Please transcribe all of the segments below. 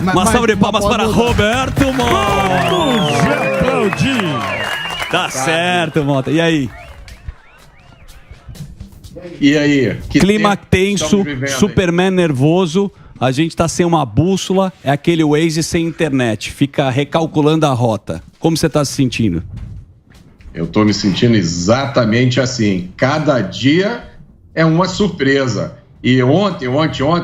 Uma salva de palmas para Roberto Mota. Tá certo, Mota. E aí? E aí? Clima tenso, Superman nervoso. A gente tá sem uma bússola. É aquele Waze sem internet. Fica recalculando a rota. Como você tá se sentindo? Eu tô me sentindo exatamente assim. Cada dia é uma surpresa. E ontem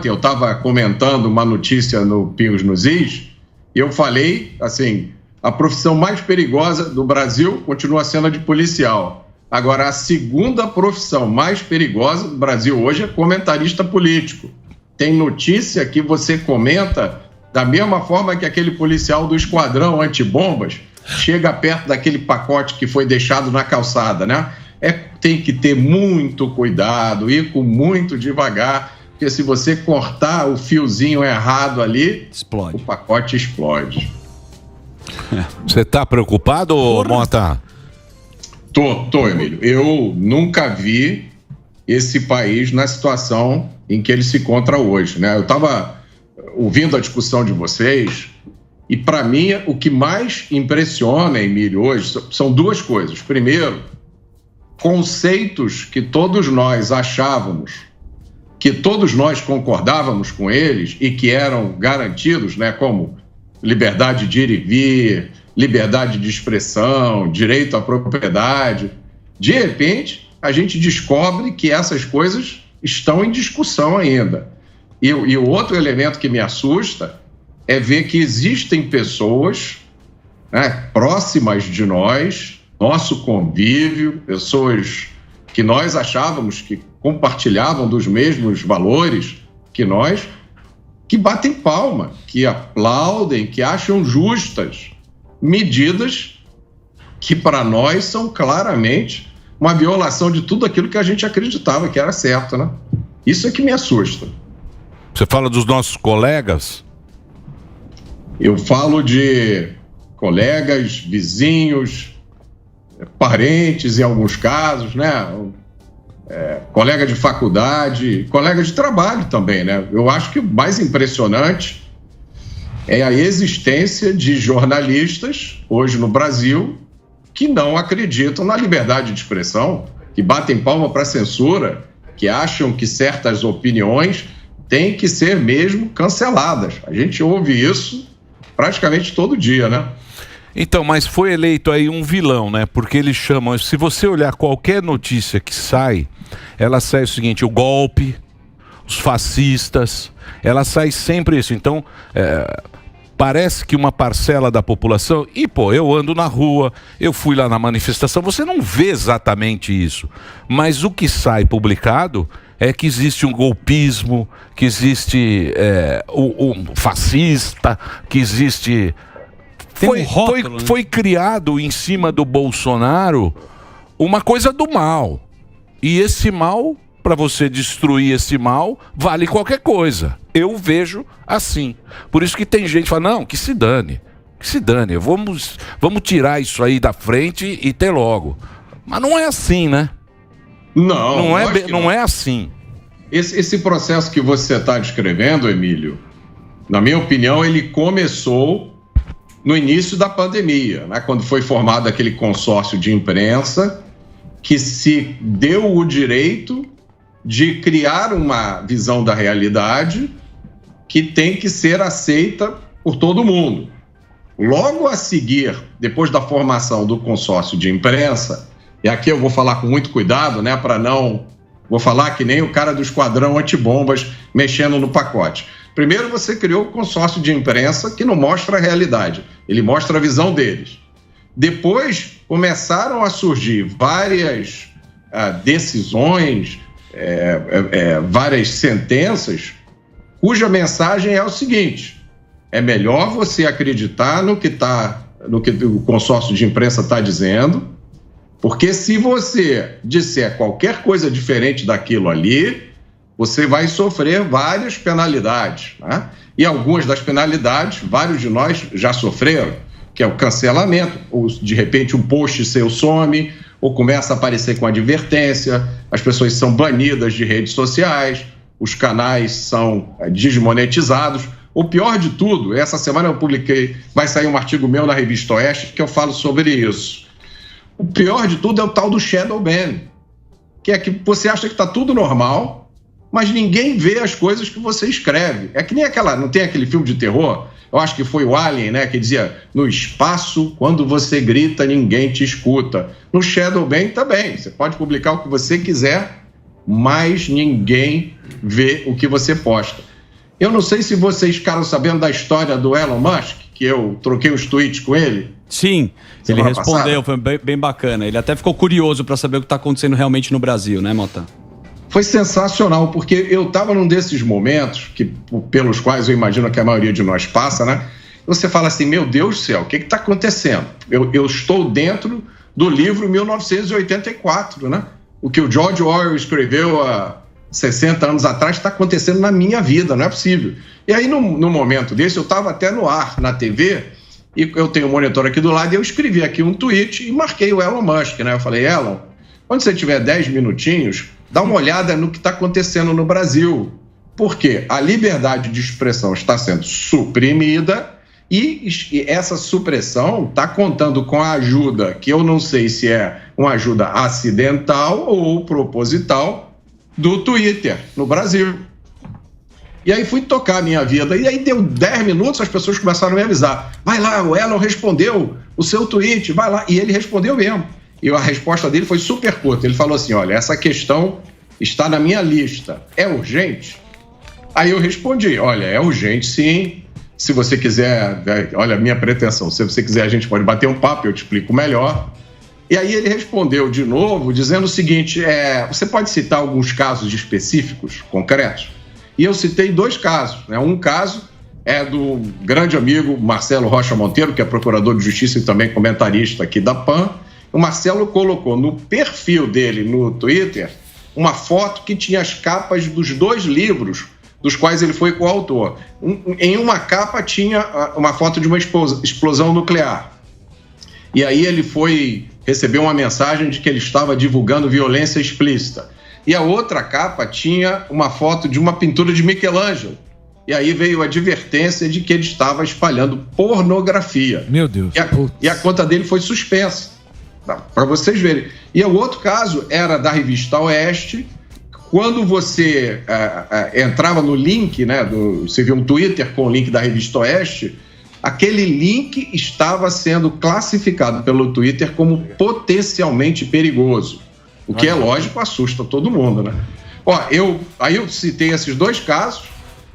eu estava comentando uma notícia no Pingos nos Is, e eu falei, assim, a profissão mais perigosa do Brasil continua sendo a de policial. Agora, a segunda profissão mais perigosa do Brasil hoje é comentarista político. Tem notícia que você comenta da mesma forma que aquele policial do esquadrão antibombas chega perto daquele pacote que foi deixado na calçada, né? Tem que ter muito cuidado, ir com muito devagar, porque se você cortar o fiozinho errado ali, explode. O pacote explode. Você tá preocupado, Mota? Tô, Emílio. Eu nunca vi esse país na situação em que ele se encontra hoje, né? Eu estava ouvindo a discussão de vocês e, para mim, o que mais impressiona, Emílio, hoje são duas coisas. Primeiro, conceitos que todos nós achávamos, que todos nós concordávamos com eles e que eram garantidos, né, como liberdade de ir e vir, liberdade de expressão, direito à propriedade. De repente, a gente descobre que essas coisas estão em discussão ainda. E o outro elemento que me assusta é ver que existem pessoas, né, próximas de nós, nosso convívio, pessoas que nós achávamos que compartilhavam dos mesmos valores que nós, que batem palma, que aplaudem, que acham justas medidas que para nós são claramente uma violação de tudo aquilo que a gente acreditava que era certo, né? Isso é que me assusta. Você fala dos nossos colegas? Eu falo de colegas, vizinhos, parentes em alguns casos, né? Colega de faculdade, colega de trabalho também, né? Eu acho que o mais impressionante é a existência de jornalistas hoje no Brasil que não acreditam na liberdade de expressão, que batem palma para a censura, que acham que certas opiniões têm que ser mesmo canceladas. A gente ouve isso praticamente todo dia, né? Então, mas foi eleito aí um vilão, né? Porque eles chamam, se você olhar qualquer notícia que sai, ela sai o seguinte, o golpe, os fascistas, ela sai sempre isso. Então, parece que uma parcela da população, e pô, eu ando na rua, eu fui lá na manifestação, você não vê exatamente isso. Mas o que sai publicado é que existe um golpismo, que existe um fascista, que existe... Foi criado em cima do Bolsonaro uma coisa do mal. E esse mal, para você destruir esse mal, vale qualquer coisa. Eu vejo assim. Por isso que tem gente que fala, não, que se dane. Vamos tirar isso aí da frente e ter logo. Mas não é assim, né? Não é assim. Esse processo que você está descrevendo, Emílio, na minha opinião, ele começou no início da pandemia, né? Quando foi formado aquele consórcio de imprensa que se deu o direito de criar uma visão da realidade que tem que ser aceita por todo mundo. Logo a seguir, depois da formação do consórcio de imprensa, e aqui eu vou falar com muito cuidado, né, para não... Vou falar que nem o cara do esquadrão antibombas mexendo no pacote. Primeiro você criou o consórcio de imprensa que não mostra a realidade, ele mostra a visão deles. Depois começaram a surgir várias decisões, várias sentenças, cuja mensagem é o seguinte: é melhor você acreditar no que o consórcio de imprensa está dizendo, porque se você disser qualquer coisa diferente daquilo ali, você vai sofrer várias penalidades, né? E algumas das penalidades, vários de nós já sofreram, que é o cancelamento, ou de repente um post seu some, ou começa a aparecer com advertência, as pessoas são banidas de redes sociais, os canais são desmonetizados, O pior de tudo, essa semana eu publiquei, vai sair um artigo meu na Revista Oeste que eu falo sobre isso. O pior de tudo é o tal do shadow ban, que é que você acha que está tudo normal, mas ninguém vê as coisas que você escreve. É que nem não tem aquele filme de terror, eu acho que foi o Alien, né, que dizia, no espaço, quando você grita, ninguém te escuta. No shadow ban também, você pode publicar o que você quiser, mas ninguém vê o que você posta. Eu não sei se vocês ficaram sabendo da história do Elon Musk, que eu troquei os tweets com ele. Sim, ele respondeu, foi bem bacana. Ele até ficou curioso para saber o que está acontecendo realmente no Brasil, né, Mota? Foi sensacional, porque eu estava num desses momentos, pelos quais eu imagino que a maioria de nós passa, né? Você fala assim, meu Deus do céu, o que está acontecendo? Eu estou dentro do livro 1984, né? O que o George Orwell escreveu há 60 anos atrás está acontecendo na minha vida, não é possível. E aí, no momento desse, eu estava até no ar, na TV, e eu tenho um monitor aqui do lado, e eu escrevi aqui um tweet e marquei o Elon Musk, né? Eu falei, Elon, quando você tiver 10 minutinhos, dá uma olhada no que está acontecendo no Brasil. Porque a liberdade de expressão está sendo suprimida e essa supressão está contando com a ajuda, que eu não sei se é uma ajuda acidental ou proposital, do Twitter no Brasil. E aí fui tocar a minha vida. E aí deu 10 minutos, as pessoas começaram a me avisar. Vai lá, o Elon respondeu o seu tweet, vai lá. E ele respondeu mesmo. E a resposta dele foi super curta. Ele falou assim, olha, essa questão está na minha lista. É urgente? Aí eu respondi, olha, é urgente sim. Se você quiser, olha a minha pretensão, se você quiser a gente pode bater um papo, eu te explico melhor. E aí ele respondeu de novo, dizendo o seguinte, você pode citar alguns casos específicos, concretos? E eu citei 2 casos, né? Um caso é do grande amigo Marcelo Rocha Monteiro, que é procurador de justiça e também comentarista aqui da PAN. O Marcelo colocou no perfil dele no Twitter uma foto que tinha as capas dos 2 livros dos quais ele foi coautor. Em uma capa tinha uma foto de uma explosão nuclear. E aí ele recebeu uma mensagem de que ele estava divulgando violência explícita. E a outra capa tinha uma foto de uma pintura de Michelangelo. E aí veio a advertência de que ele estava espalhando pornografia. Meu Deus. E a conta dele foi suspensa. Para vocês verem. E o outro caso era da Revista Oeste. Quando você entrava no link, né, você viu um Twitter com o link da Revista Oeste, aquele link estava sendo classificado pelo Twitter como potencialmente perigoso. O que é lógico, assusta todo mundo, né? Aí eu citei esses 2 casos,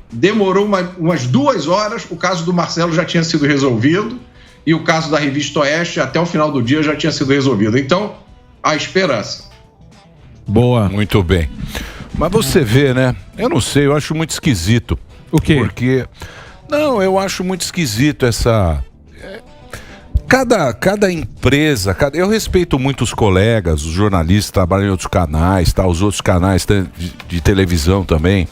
demorou umas 2 horas, o caso do Marcelo já tinha sido resolvido e o caso da Revista Oeste, até o final do dia, já tinha sido resolvido. Então, há esperança. Boa. Muito bem. Mas você vê, né? Eu não sei, eu acho muito esquisito. O quê? Porque... Não, eu acho muito esquisito essa... Cada empresa, eu respeito muito os colegas, os jornalistas que trabalham em outros canais, tá? Os outros canais de televisão também,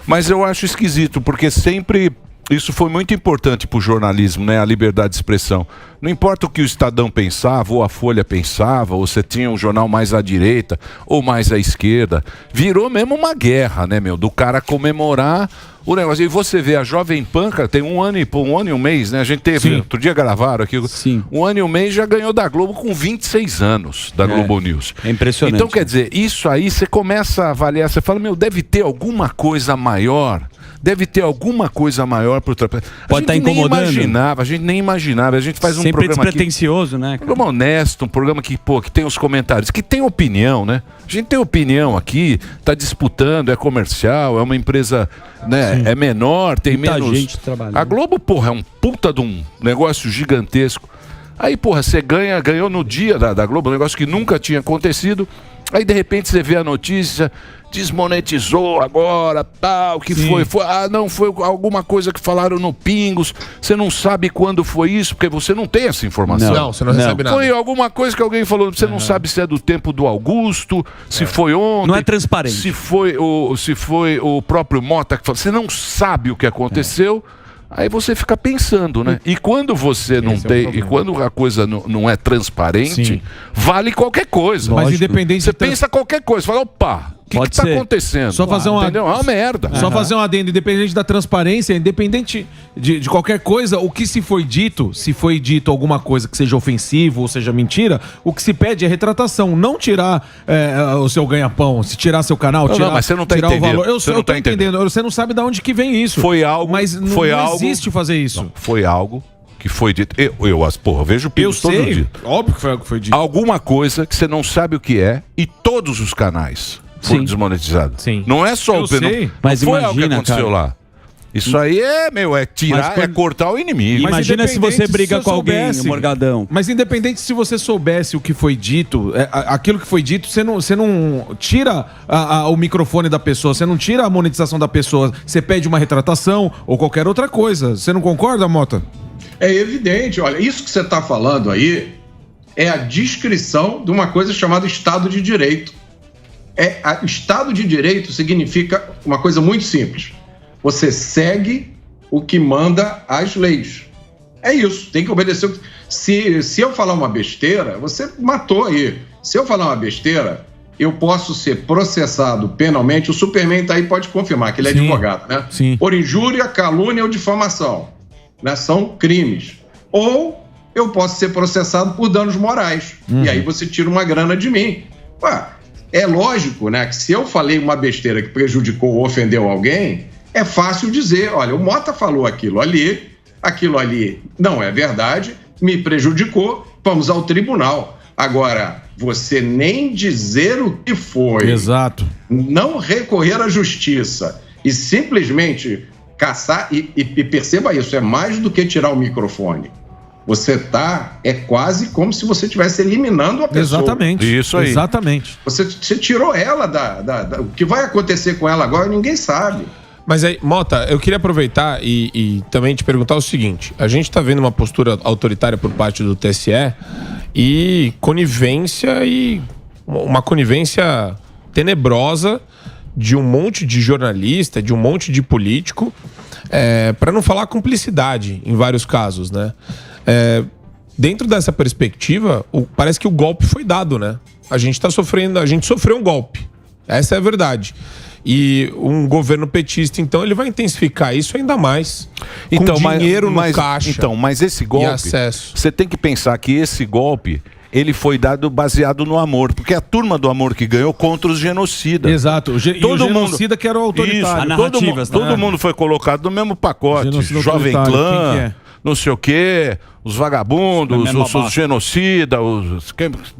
mas eu acho esquisito, porque sempre isso foi muito importante para o jornalismo, né? A liberdade de expressão. Não importa o que o Estadão pensava, ou a Folha pensava, ou você tinha um jornal mais à direita, ou mais à esquerda, virou mesmo uma guerra, né, meu? Do cara comemorar o negócio. E você vê, a Jovem Pan, cara, tem um ano e um mês, né? A gente teve, outro dia gravaram aqui, Sim. 1 ano e um mês já ganhou da Globo com 26 anos, da Globo News. É impressionante. Então, quer dizer, isso aí você começa a avaliar, você fala, meu, deve ter alguma coisa maior. Deve ter alguma coisa maior por trás. Pode estar incomodando. A gente nem imaginava. A gente faz um Sempre programa despretensioso, né? Um programa honesto, um programa que tem os comentários, que tem opinião, né? A gente tem opinião aqui, tá disputando, é comercial, é uma empresa, né? É menor, tem muita menos gente trabalhando. A Globo, porra, é um puta de um negócio gigantesco. Aí, porra, você ganhou no dia da Globo, um negócio que nunca tinha acontecido. Aí, de repente, você vê a notícia, desmonetizou agora, tal, que foi, não, foi alguma coisa que falaram no Pingos, você não sabe quando foi isso, porque você não tem essa informação. Não, você não recebe nada. Foi alguma coisa que alguém falou, você não sabe se é do tempo do Augusto, se foi ontem. Não é transparente. Se foi o próprio Mota que falou, você não sabe o que aconteceu. Aí você fica pensando, né? E quando você não tem, e quando a coisa não é transparente, vale qualquer coisa. Mas independente... Você pensa qualquer coisa, fala, opa, O que tá acontecendo? Só fazer entendeu? É uma merda. Só fazer um adendo, independente da transparência, independente de qualquer coisa, o que se foi dito alguma coisa que seja ofensivo ou seja mentira, o que se pede é retratação, não tirar o seu ganha-pão, se tirar seu canal, não, mas você não tá entendendo. O valor. Eu tô entendendo, você não sabe de onde que vem isso. Foi algo, mas não existe fazer isso. Não, foi algo que foi dito. Eu vejo pingos todo dia. Óbvio que foi algo que foi dito. Alguma coisa que você não sabe o que é e todos os canais foram desmonetizados. Sim. Não é só Mas não foi imagina, algo que aconteceu lá. Isso aí é tirar, é cortar o inimigo. Imagina se você briga com alguém, Morgadão. Mas independente se você soubesse o que foi dito, aquilo que foi dito, você não tira o microfone da pessoa, você não tira a monetização da pessoa, você pede uma retratação ou qualquer outra coisa. Você não concorda, Mota? É evidente, olha, isso que você está falando aí é a descrição de uma coisa chamada Estado de Direito. Estado de Direito significa uma coisa muito simples. Você segue o que manda as leis. É isso, tem que obedecer. Se eu falar uma besteira, você matou aí. Se eu falar uma besteira, eu posso ser processado penalmente. O Superman tá aí, pode confirmar que ele é advogado, né? Sim. Por injúria, calúnia ou difamação, né? São crimes. Ou eu posso ser processado por danos morais. E aí você tira uma grana de mim. É lógico, né, que se eu falei uma besteira que prejudicou ou ofendeu alguém, é fácil dizer, olha, o Mota falou aquilo ali não é verdade, me prejudicou, vamos ao tribunal. Agora, você nem dizer o que foi, exato, não recorrer à justiça e simplesmente caçar, e perceba isso, é mais do que tirar o microfone. É quase como se você estivesse eliminando a pessoa. Exatamente. Isso aí. Exatamente. Você tirou ela o que vai acontecer com ela agora, ninguém sabe. Mas aí, Mota, eu queria aproveitar e também te perguntar o seguinte. A gente tá vendo uma postura autoritária por parte do TSE e uma conivência tenebrosa de um monte de jornalista, de um monte de político, para não falar cumplicidade em vários casos, né? Dentro dessa perspectiva, parece que o golpe foi dado, né? A gente sofreu um golpe. Essa é a verdade. E um governo petista, então, ele vai intensificar isso ainda mais. Com dinheiro no caixa. Mas esse golpe, e acesso. Você tem que pensar que esse golpe, ele foi dado baseado no amor, porque a turma do amor que ganhou contra os genocidas. Exato. O genocida que era o autoritário. Todo mundo foi colocado no mesmo pacote. Jovem Clã, não sei o quê, os vagabundos, os genocidas,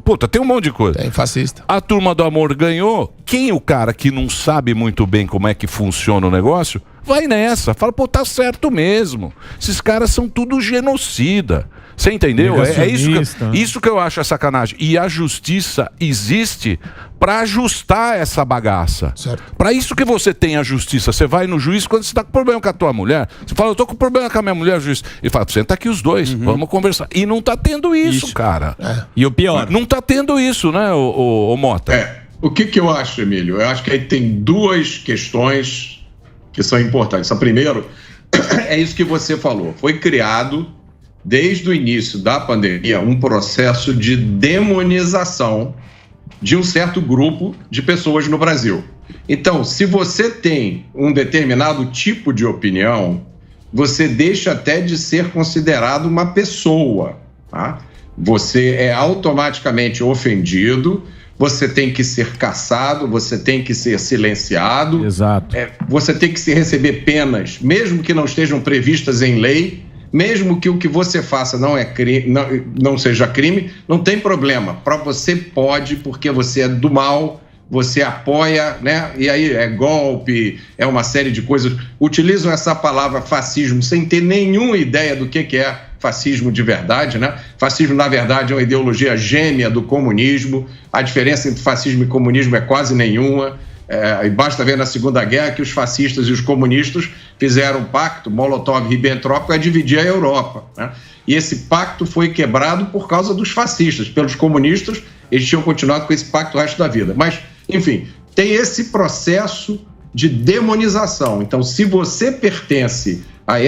Puta, tem um monte de coisa. Tem fascista. A turma do amor ganhou. Quem o cara que não sabe muito bem como é que funciona o negócio, vai nessa. Fala, pô, tá certo mesmo. Esses caras são tudo genocida. Você entendeu? É isso que eu acho a sacanagem. E a justiça existe para ajustar essa bagaça. Para isso que você tem a justiça. Você vai no juiz quando você tá com problema com a tua mulher. Você fala, eu tô com problema com a minha mulher, juiz. Ele fala, senta aqui os dois, vamos conversar. E não tá tendo isso. Cara. E o pior. Não tá tendo isso, né, o Mota? O que eu acho, Emílio? Eu acho que aí tem duas questões que são importantes. A primeira é isso que você falou. Foi criado, desde o início da pandemia, um processo de demonização de um certo grupo de pessoas no Brasil. Então, se você tem um determinado tipo de opinião, você deixa até de ser considerado uma pessoa, tá? Você é automaticamente ofendido, você tem que ser caçado, você tem que ser silenciado. Exato. Você tem que receber penas, mesmo que não estejam previstas em lei, mesmo que o que você faça não seja crime, não tem problema. Para você pode, porque você é do mal, você apoia, né? E aí é golpe, é uma série de coisas. Utilizam essa palavra fascismo sem ter nenhuma ideia do que é fascismo de verdade, né? Fascismo, na verdade, é uma ideologia gêmea do comunismo. A diferença entre fascismo e comunismo é quase nenhuma. E basta ver na Segunda Guerra que os fascistas e os comunistas fizeram um pacto, Molotov-Ribbentrop, a dividir a Europa, né? E esse pacto foi quebrado por causa dos fascistas. Pelos comunistas, eles tinham continuado com esse pacto o resto da vida. Mas, enfim, tem esse processo de demonização. Então, se você pertence a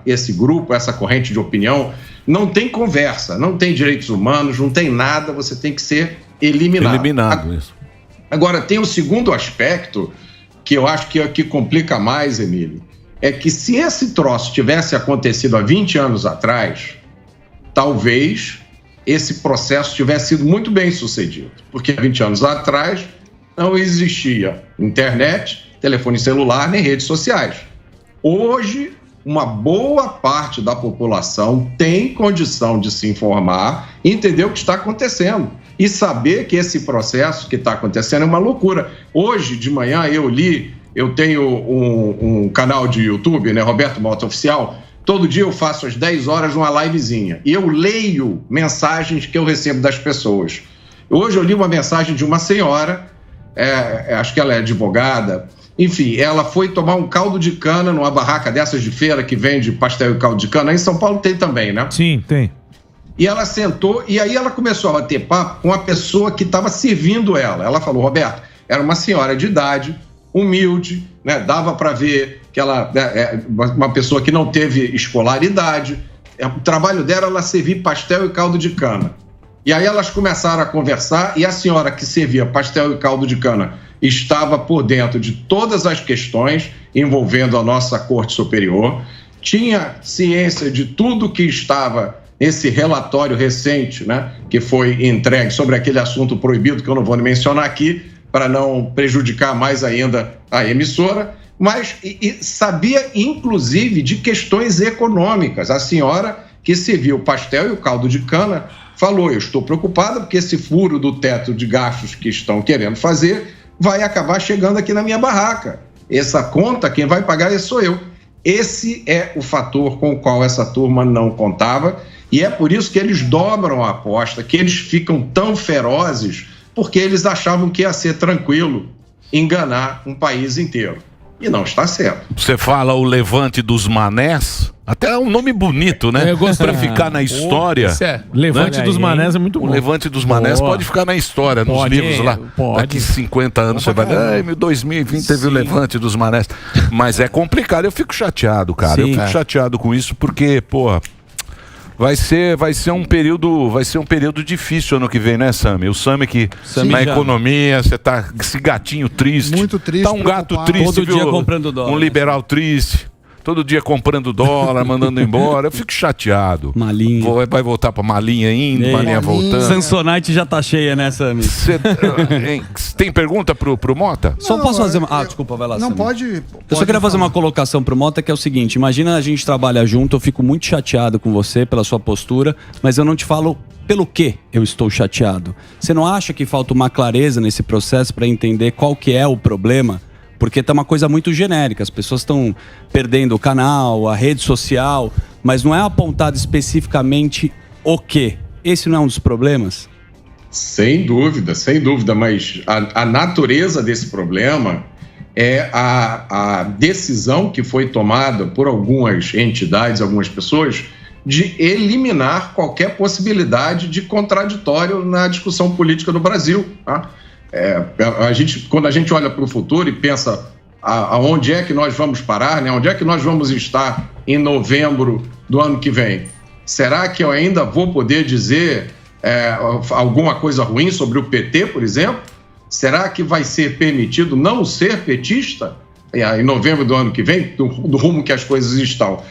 esse grupo, essa corrente de opinião, não tem conversa, não tem direitos humanos, não tem nada, você tem que ser eliminado. Isso. Agora, tem o segundo aspecto que eu acho que complica mais, Emílio, é que se esse troço tivesse acontecido há 20 anos atrás, talvez esse processo tivesse sido muito bem sucedido, porque há 20 anos atrás não existia internet, telefone celular, nem redes sociais. Hoje, uma boa parte da população tem condição de se informar e entender o que está acontecendo. E saber que esse processo que está acontecendo é uma loucura. Hoje, de manhã, eu tenho um canal de YouTube, né, Roberto Mota Oficial. Todo dia eu faço às 10 horas uma livezinha. E eu leio mensagens que eu recebo das pessoas. Hoje eu li uma mensagem de uma senhora, acho que ela é advogada. Enfim, ela foi tomar um caldo de cana numa barraca dessas de feira que vende pastel e caldo de cana. Aí em São Paulo tem também, né? Sim, tem. E ela sentou e aí ela começou a bater papo com a pessoa que estava servindo ela. Ela falou, Roberto, era uma senhora de idade, humilde, né? Dava para ver que ela é uma pessoa que não teve escolaridade. O trabalho dela era servir pastel e caldo de cana. E aí elas começaram a conversar e a senhora que servia pastel e caldo de cana estava por dentro de todas as questões envolvendo a nossa Corte Superior, tinha ciência de tudo que estava nesse relatório recente, né, que foi entregue sobre aquele assunto proibido, que eu não vou mencionar aqui, para não prejudicar mais ainda a emissora, mas sabia, inclusive, de questões econômicas. A senhora que serviu o pastel e o caldo de cana falou, eu estou preocupada porque esse furo do teto de gastos que estão querendo fazer vai acabar chegando aqui na minha barraca. Essa conta, quem vai pagar sou eu. Esse é o fator com o qual essa turma não contava e é por isso que eles dobram a aposta, que eles ficam tão ferozes, porque eles achavam que ia ser tranquilo enganar um país inteiro. E não está certo. Você fala o levante dos manés, até é um nome bonito, né? Para ficar na história. Levante dos manés é muito bom. O levante dos manés pode ficar na história, nos livros lá. Daqui 50 anos você vai dizer, 2020 teve o levante dos manés. Mas é complicado, eu fico chateado, cara. Sim, eu fico chateado com isso porque, pô, vai ser um período difícil ano que vem, né, Sami? O Sami que na economia, você tá esse gatinho triste. Muito triste. Tá um gato triste, todo dia comprando dólar. Um liberal triste. Todo dia comprando dólar, mandando embora. Eu fico chateado. Malinha. Vai voltar pra Malinha indo, Malinha voltando. Samsonite já tá cheia, né, Sami? Tem pergunta pro Mota? Só posso fazer uma... desculpa, vai lá, Não, Sami. pode Eu só queria fazer uma colocação pro Mota, que é o seguinte, imagina a gente trabalhar junto, eu fico muito chateado com você pela sua postura, mas eu não te falo pelo que eu estou chateado. Você não acha que falta uma clareza nesse processo para entender qual que é o problema? Porque tá uma coisa muito genérica, as pessoas estão perdendo o canal, a rede social, mas não é apontado especificamente o quê? Esse não é um dos problemas? Sem dúvida, mas a natureza desse problema é a decisão que foi tomada por algumas entidades, algumas pessoas, de eliminar qualquer possibilidade de contraditório na discussão política do Brasil, tá? Quando a gente olha para o futuro e pensa aonde é que nós vamos parar, né? Onde é que nós vamos estar em novembro do ano que vem? Será que eu ainda vou poder dizer alguma coisa ruim sobre o PT, por exemplo? Será que vai ser permitido não ser petista em novembro do ano que vem, do rumo que as coisas estão?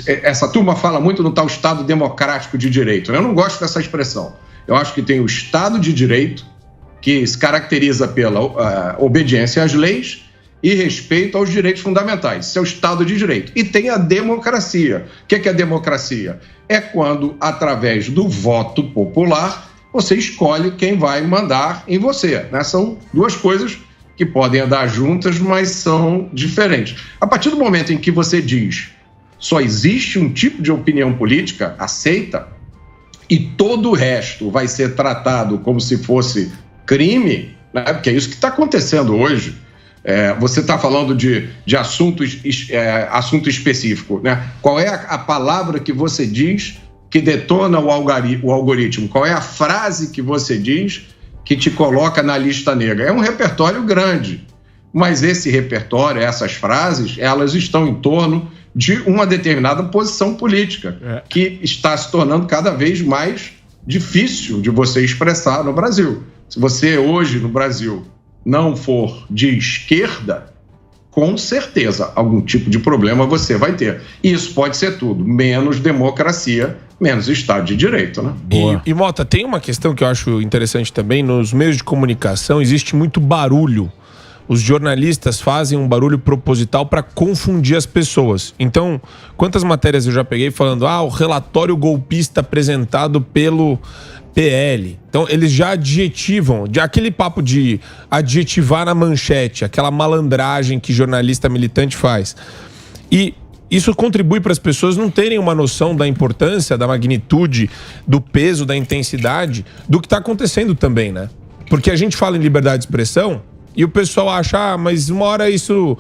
Essa turma fala muito no tal Estado democrático de direito. Eu não gosto dessa expressão. Eu acho que tem o Estado de direito, que se caracteriza pela obediência às leis e respeito aos direitos fundamentais. Isso é o Estado de Direito. E tem a democracia. O que é a democracia? É quando, através do voto popular, você escolhe quem vai mandar em você, né? São duas coisas que podem andar juntas, mas são diferentes. A partir do momento em que você diz só existe um tipo de opinião política aceita e todo o resto vai ser tratado como se fosse crime, né? Porque é isso que está acontecendo hoje. Você está falando de assunto específico, né? Qual é a palavra que você diz que detona o algoritmo? Qual é a frase que você diz que te coloca na lista negra? É um repertório grande, mas esse repertório, essas frases, elas estão em torno de uma determinada posição política que está se tornando cada vez mais difícil de você expressar no Brasil. Se você hoje no Brasil não for de esquerda, com certeza algum tipo de problema você vai ter. E isso pode ser tudo, menos democracia, menos Estado de Direito, né? E Mota, tem uma questão que eu acho interessante também. Nos meios de comunicação existe muito barulho. Os jornalistas fazem um barulho proposital para confundir as pessoas. Então, quantas matérias eu já peguei falando o relatório golpista apresentado pelo PL. Então, eles já adjetivam, aquele papo de adjetivar na manchete, aquela malandragem que jornalista militante faz. E isso contribui para as pessoas não terem uma noção da importância, da magnitude, do peso, da intensidade do que está acontecendo também, né? Porque a gente fala em liberdade de expressão e o pessoal acha, mas uma hora isso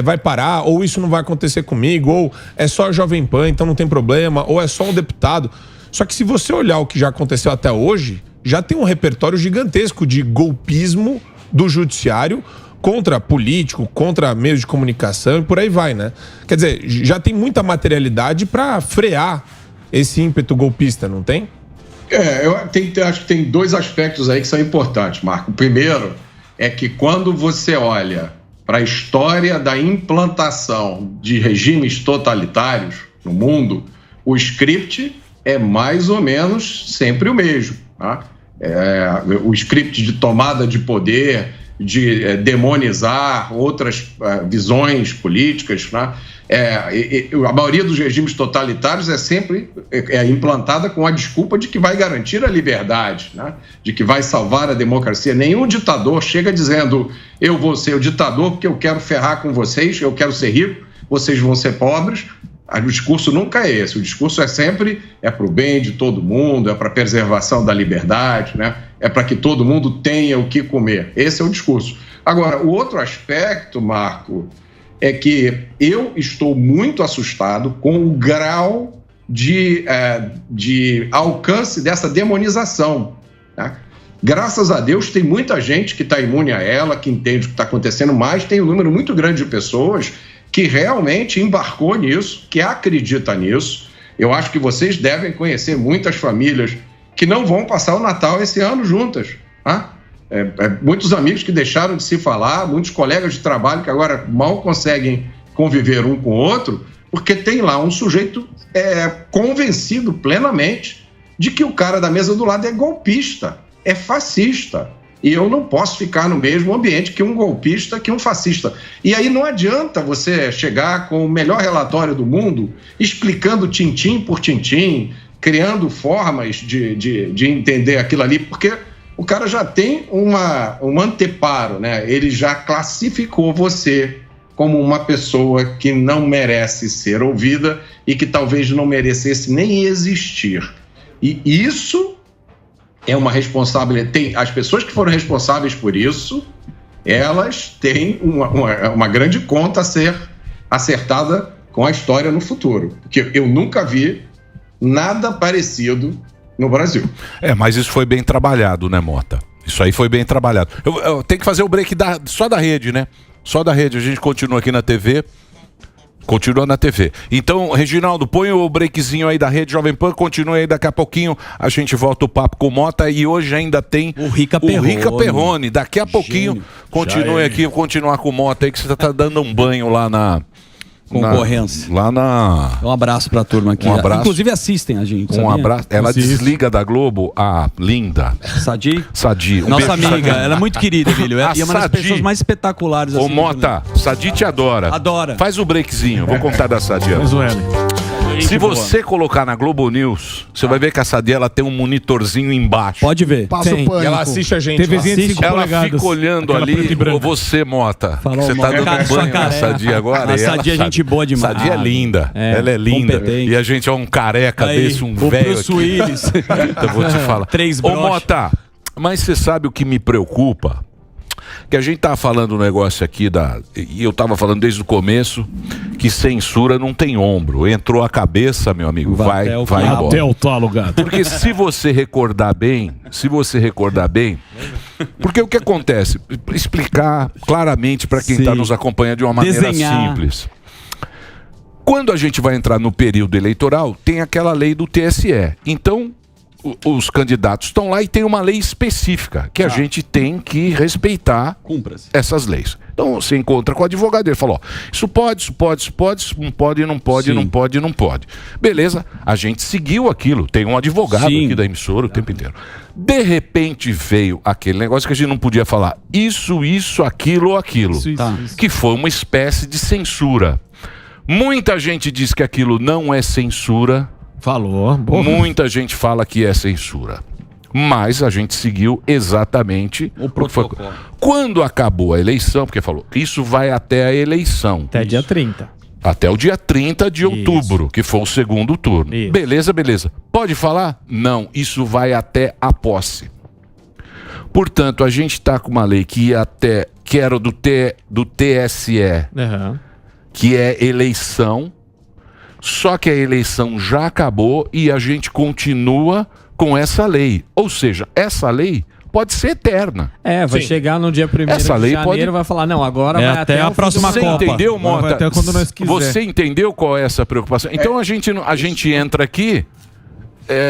vai parar, ou isso não vai acontecer comigo, ou é só Jovem Pan, então não tem problema, ou é só um deputado. Só que se você olhar o que já aconteceu até hoje, já tem um repertório gigantesco de golpismo do judiciário contra político, contra meios de comunicação e por aí vai, né? Quer dizer, já tem muita materialidade para frear esse ímpeto golpista, não tem? Acho que tem dois aspectos aí que são importantes, Marco. O primeiro é que quando você olha para a história da implantação de regimes totalitários no mundo, o script é mais ou menos sempre o mesmo. Tá? O script de tomada de poder, de demonizar outras visões políticas. Né? A maioria dos regimes totalitários é sempre implantada com a desculpa de que vai garantir a liberdade, né? De que vai salvar a democracia. Nenhum ditador chega dizendo: eu vou ser o ditador porque eu quero ferrar com vocês, eu quero ser rico, vocês vão ser pobres. O discurso nunca é esse. O discurso é sempre para o bem de todo mundo, é para a preservação da liberdade, né? É para que todo mundo tenha o que comer. Esse é o discurso. Agora, o outro aspecto, Marco, é que eu estou muito assustado com o grau de alcance dessa demonização. Tá? Graças a Deus, tem muita gente que está imune a ela, que entende o que está acontecendo, mas tem um número muito grande de pessoas que realmente embarcou nisso, que acredita nisso. Eu acho que vocês devem conhecer muitas famílias que não vão passar o Natal esse ano juntas. Tá? Muitos amigos que deixaram de se falar, muitos colegas de trabalho que agora mal conseguem conviver um com o outro, porque tem lá um sujeito convencido plenamente de que o cara da mesa do lado é golpista, é fascista. E eu não posso ficar no mesmo ambiente que um golpista, que um fascista. E aí não adianta você chegar com o melhor relatório do mundo, explicando tintim por tintim, criando formas de entender aquilo ali, porque o cara já tem um anteparo, né? Ele já classificou você como uma pessoa que não merece ser ouvida e que talvez não merecesse nem existir. E isso é uma responsabilidade. As pessoas que foram responsáveis por isso, elas têm uma grande conta a ser acertada com a história no futuro. Porque eu nunca vi nada parecido no Brasil. Mas isso foi bem trabalhado, né, Mota? Isso aí foi bem trabalhado. Eu tenho que fazer o break só da rede, né? Só da rede. A gente continua aqui na TV. Continua na TV. Então, Reginaldo, põe o breakzinho aí da Rede Jovem Pan, continua aí, daqui a pouquinho a gente volta o papo com o Mota e hoje ainda tem o Rica Perrone. Daqui a pouquinho, continue aqui, continuar com o Mota aí, que você tá dando um banho lá na concorrência. Um abraço pra turma aqui. Um abraço. Inclusive assistem a gente. Um abraço. Ela desliga da Globo, a linda. Sadi. Nossa amiga, ela é muito querida, Emílio. E é uma das pessoas mais espetaculares. Ô, Mota, Sadi te adora. Adora. Faz o breakzinho, vou contar da Sadi. Se você colocar na Globo News, você vai ver que a Sadia ela tem um monitorzinho embaixo. Pode ver. Passa o pânico. E ela assiste a gente. Ela fica olhando ali. Ou você, Mota. Falou, você tá dando banho na Sadia agora. A Sadia é gente boa demais. Sadia é linda. Ela é linda. Competente. E a gente é um careca desse, um velho aqui. Willis. Então eu vou te falar. 3 broches. Ô, Mota, mas você sabe o que me preocupa? Que a gente tava falando um negócio aqui e eu tava falando desde o começo que censura não tem ombro. Entrou a cabeça, meu amigo, vai embora. Até o talo, gato. Porque se você recordar bem, porque o que acontece? Explicar claramente para quem está nos acompanhando de uma maneira simples. Quando a gente vai entrar no período eleitoral, tem aquela lei do TSE. Então, os candidatos estão lá e tem uma lei específica que a gente tem que respeitar essas leis. Então você encontra com o advogado e ele fala, ó, isso pode, não pode, não pode, não pode, não pode. Beleza, a gente seguiu aquilo, tem um advogado aqui da emissora o tempo inteiro. De repente veio aquele negócio que a gente não podia falar isso, aquilo ou aquilo, que foi uma espécie de censura. Muita gente diz que aquilo não é censura. Falou. Muita gente fala que é censura. Mas a gente seguiu exatamente o protocolo. Quando acabou a eleição, porque falou, isso vai até a eleição. Até dia 30. Até o dia 30 de outubro, que foi o segundo turno. Isso. Beleza. Pode falar? Não, isso vai até a posse. Portanto, a gente está com uma lei que ia até, que era do TSE, que é eleição. Só que a eleição já acabou e a gente continua com essa lei. Ou seja, essa lei pode ser eterna. Vai chegar no dia 1º de janeiro, vai falar, não, agora vai até a próxima Copa. Você entendeu, Mota? Vai até quando nós quiser. Você entendeu qual é essa preocupação? Então a gente entra aqui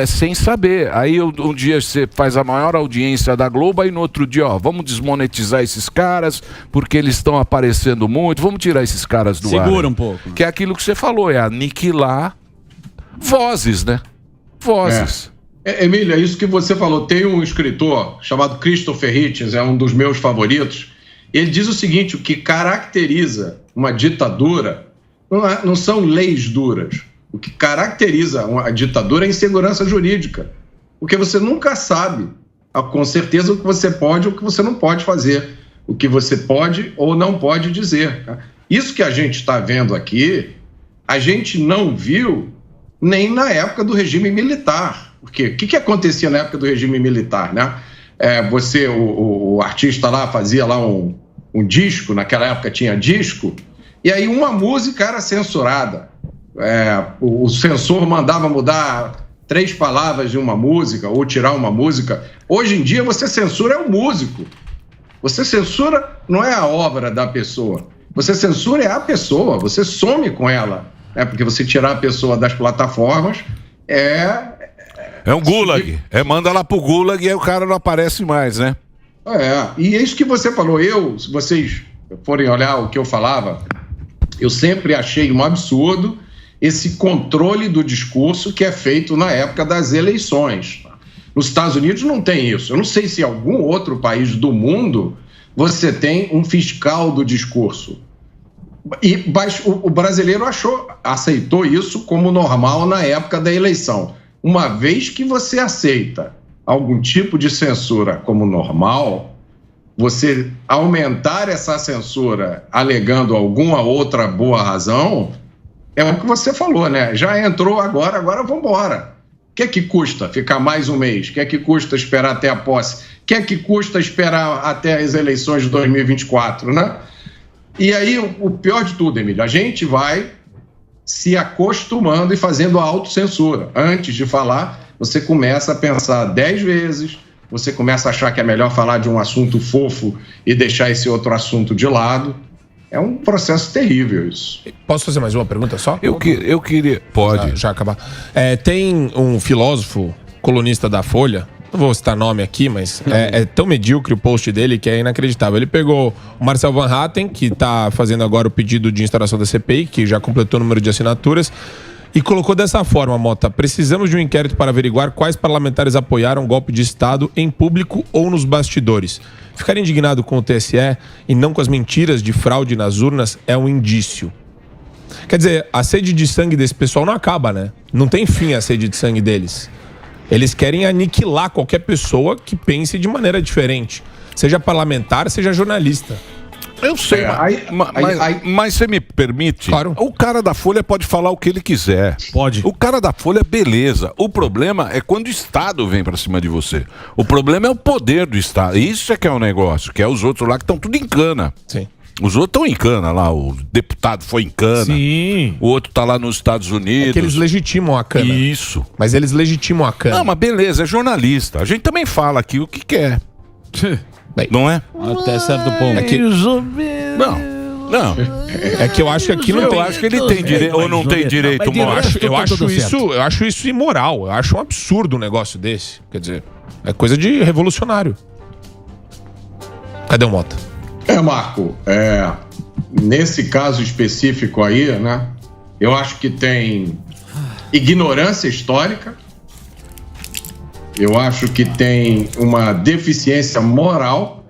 sem saber. Aí um dia você faz a maior audiência da Globo, aí no outro dia, ó, vamos desmonetizar esses caras, porque eles estão aparecendo muito, vamos tirar esses caras do ar. Segura um pouco. Que é aquilo que você falou, é aniquilar vozes, né? Vozes. Emília, é isso que você falou. Tem um escritor chamado Christopher Hitchens, é um dos meus favoritos. Ele diz o seguinte, o que caracteriza uma ditadura não são leis duras. O que caracteriza uma ditadura é a insegurança jurídica. Porque você nunca sabe, com certeza, o que você pode ou o que você não pode fazer. O que você pode ou não pode dizer. Isso que a gente está vendo aqui, a gente não viu nem na época do regime militar. Porque o que acontecia na época do regime militar, né? O artista lá fazia lá um disco, naquela época tinha disco, e aí uma música era censurada. O censor mandava mudar 3 palavras de uma música ou tirar uma música. Hoje em dia você censura o músico. Você censura não é a obra da pessoa. Você censura a pessoa, você some com ela. Porque você tirar a pessoa das plataformas é um gulag. Manda lá pro gulag e aí o cara não aparece mais, né? E é isso que você falou. Se vocês forem olhar o que eu falava, eu sempre achei um absurdo esse controle do discurso que é feito na época das eleições. Nos Estados Unidos não tem isso. Eu não sei se em algum outro país do mundo você tem um fiscal do discurso. Mas o brasileiro aceitou isso como normal na época da eleição. Uma vez que você aceita algum tipo de censura como normal, você aumentar essa censura alegando alguma outra boa razão, é o que você falou, né? Já entrou agora vamos embora. O que é que custa ficar mais um mês? O que é que custa esperar até a posse? O que é que custa esperar até as eleições de 2024, né? E aí, o pior de tudo, Emílio, a gente vai se acostumando e fazendo a autocensura. Antes de falar, você começa a pensar 10 vezes, você começa a achar que é melhor falar de um assunto fofo e deixar esse outro assunto de lado. É um processo terrível isso. Posso fazer mais uma pergunta só? Eu queria... Pode. Já acabar. Tem um filósofo, colunista da Folha, não vou citar nome aqui, mas é tão medíocre o post dele que é inacreditável. Ele pegou o Marcel Van Hatten, que está fazendo agora o pedido de instauração da CPI, que já completou o número de assinaturas, e colocou dessa forma, Mota: precisamos de um inquérito para averiguar quais parlamentares apoiaram o golpe de Estado em público ou nos bastidores. Ficar indignado com o TSE e não com as mentiras de fraude nas urnas é um indício. Quer dizer, a sede de sangue desse pessoal não acaba, né? Não tem fim a sede de sangue deles. Eles querem aniquilar qualquer pessoa que pense de maneira diferente. Seja parlamentar, seja jornalista. Eu sei, mas você me permite? Claro. O cara da Folha pode falar o que ele quiser. Pode. O cara da Folha, beleza. O problema é quando o Estado vem pra cima de você. O problema é o poder do Estado. Isso é que é o negócio, que é os outros lá que estão tudo em cana. Sim. Os outros estão em cana lá, o deputado foi em cana. Sim. O outro tá lá nos Estados Unidos. É que eles legitimam a cana. Isso. Mas eles legitimam a cana. Não, mas beleza, é jornalista. A gente também fala aqui o que quer. Bem, Não é? Até certo ponto. Não. Não. É que eu acho que aqui não tem. Eu acho que ele tem direito, ou não tem direito moral. Eu acho isso imoral. Eu acho um absurdo um negócio desse. Quer dizer, é coisa de revolucionário. Cadê o Mota? Marco, nesse caso específico aí, né? Eu acho que tem ignorância histórica. Eu acho que tem uma deficiência moral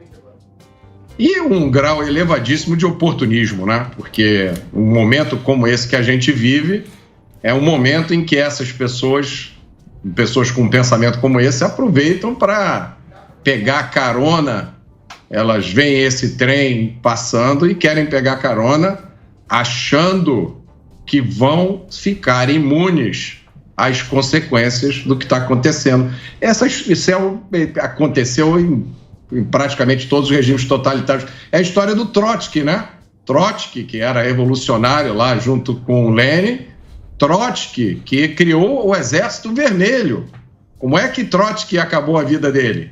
e um grau elevadíssimo de oportunismo, né? Porque um momento como esse que a gente vive é um momento em que essas pessoas com um pensamento como esse, aproveitam para pegar carona. Elas veem esse trem passando e querem pegar carona achando que vão ficar imunes às consequências do que está acontecendo. Isso aconteceu em praticamente todos os regimes totalitários. É a história do Trotsky, né? Trotsky, que era revolucionário lá junto com Lenin. Trotsky, que criou o Exército Vermelho. Como é que Trotsky acabou a vida dele?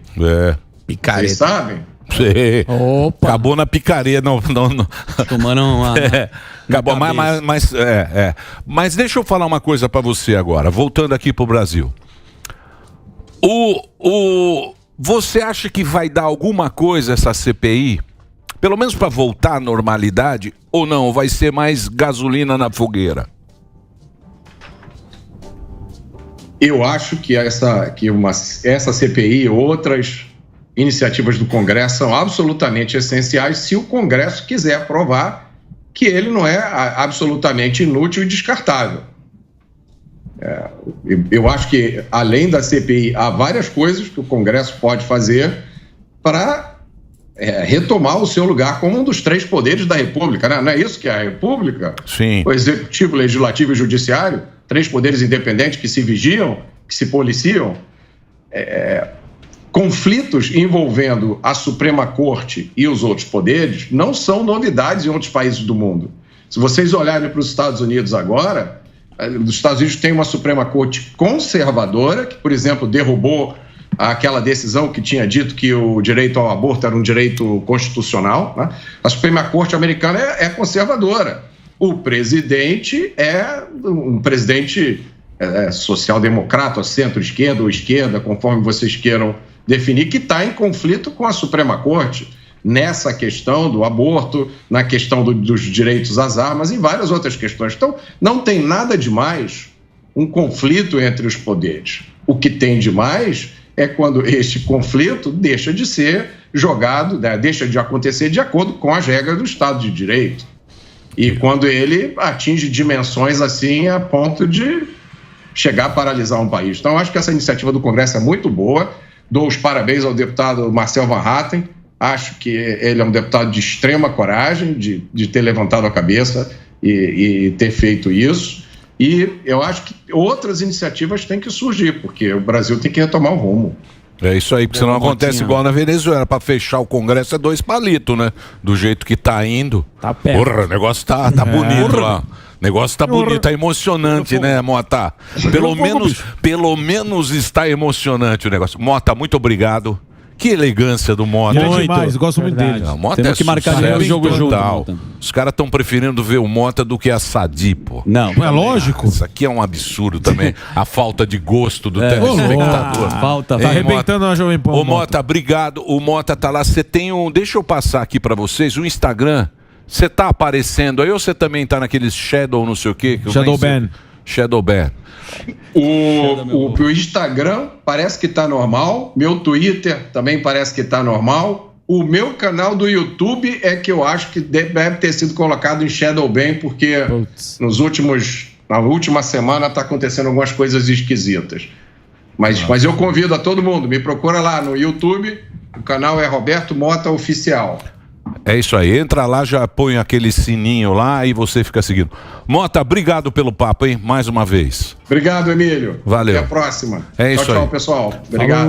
Picareta. Vocês sabem? Opa. Acabou na picareta. Não. Tomando uma... Acabou, mas deixa eu falar uma coisa pra você agora, voltando aqui pro Brasil. Você acha que vai dar alguma coisa essa CPI? Pelo menos pra voltar à normalidade? Ou não? Vai ser mais gasolina na fogueira? Eu acho que essa CPI e outras iniciativas do Congresso são absolutamente essenciais se o Congresso quiser provar que ele não é absolutamente inútil e descartável. Eu acho que, além da CPI, há várias coisas que o Congresso pode fazer para retomar o seu lugar como um dos 3 poderes da República, né? Não é isso que é a República? Sim. O Executivo, Legislativo e Judiciário, 3 poderes independentes que se vigiam, que se policiam. Conflitos envolvendo a Suprema Corte e os outros poderes não são novidades em outros países do mundo. Se vocês olharem para os Estados Unidos agora, os Estados Unidos tem uma Suprema Corte conservadora, que, por exemplo, derrubou aquela decisão que tinha dito que o direito ao aborto era um direito constitucional, né? A Suprema Corte americana é conservadora. O presidente é um presidente social-democrata, centro-esquerda ou esquerda, conforme vocês queiram definir, que está em conflito com a Suprema Corte nessa questão do aborto, na questão dos direitos às armas e várias outras questões. Então, não tem nada de mais um conflito entre os poderes. O que tem de mais é quando este conflito deixa de ser jogado, deixa de acontecer de acordo com as regras do Estado de Direito. E quando ele atinge dimensões assim a ponto de chegar a paralisar um país. Então, eu acho que essa iniciativa do Congresso é muito boa. Dou os parabéns ao deputado Marcel Van Hatten. Acho que ele é um deputado de extrema coragem, de ter levantado a cabeça e ter feito isso. E eu acho que outras iniciativas têm que surgir, porque o Brasil tem que retomar o rumo. É isso aí, porque senão acontece igual na Venezuela. Para fechar o Congresso é 2 palitos, né? Do jeito que tá indo. Tá perto. Porra, o negócio tá bonito lá. O negócio tá bonito, tá emocionante, né, Mota? Pelo menos está emocionante o negócio. Mota, muito obrigado. Que elegância do Mota. Gosto muito dele. Não, Mota Temos que marcar o jogo junto. Os caras estão preferindo ver o Mota do que a Sadi, pô. Não, é lógico. Isso aqui é um absurdo também. A falta de gosto do telespectador. Falta. Tá arrebentando a Jovem Pan. Ô, Mota, obrigado. O Mota tá lá. Você tem um... Deixa eu passar aqui pra vocês o Instagram. Você tá aparecendo aí ou você também tá naqueles shadow não sei o quê? Shadow ban. Shadow ban. O Instagram parece que está normal, meu Twitter também parece que está normal. O meu canal do YouTube é que eu acho que deve ter sido colocado em shadow ban, porque na última semana está acontecendo algumas coisas esquisitas. Mas eu convido a todo mundo, me procura lá no YouTube, o canal é Roberto Mota Oficial. É isso aí, entra lá, já põe aquele sininho lá e você fica seguindo. Mota, obrigado pelo papo, hein? Mais uma vez. Obrigado, Emílio. Valeu. Até a próxima. É isso aí. Tchau, pessoal. Obrigado.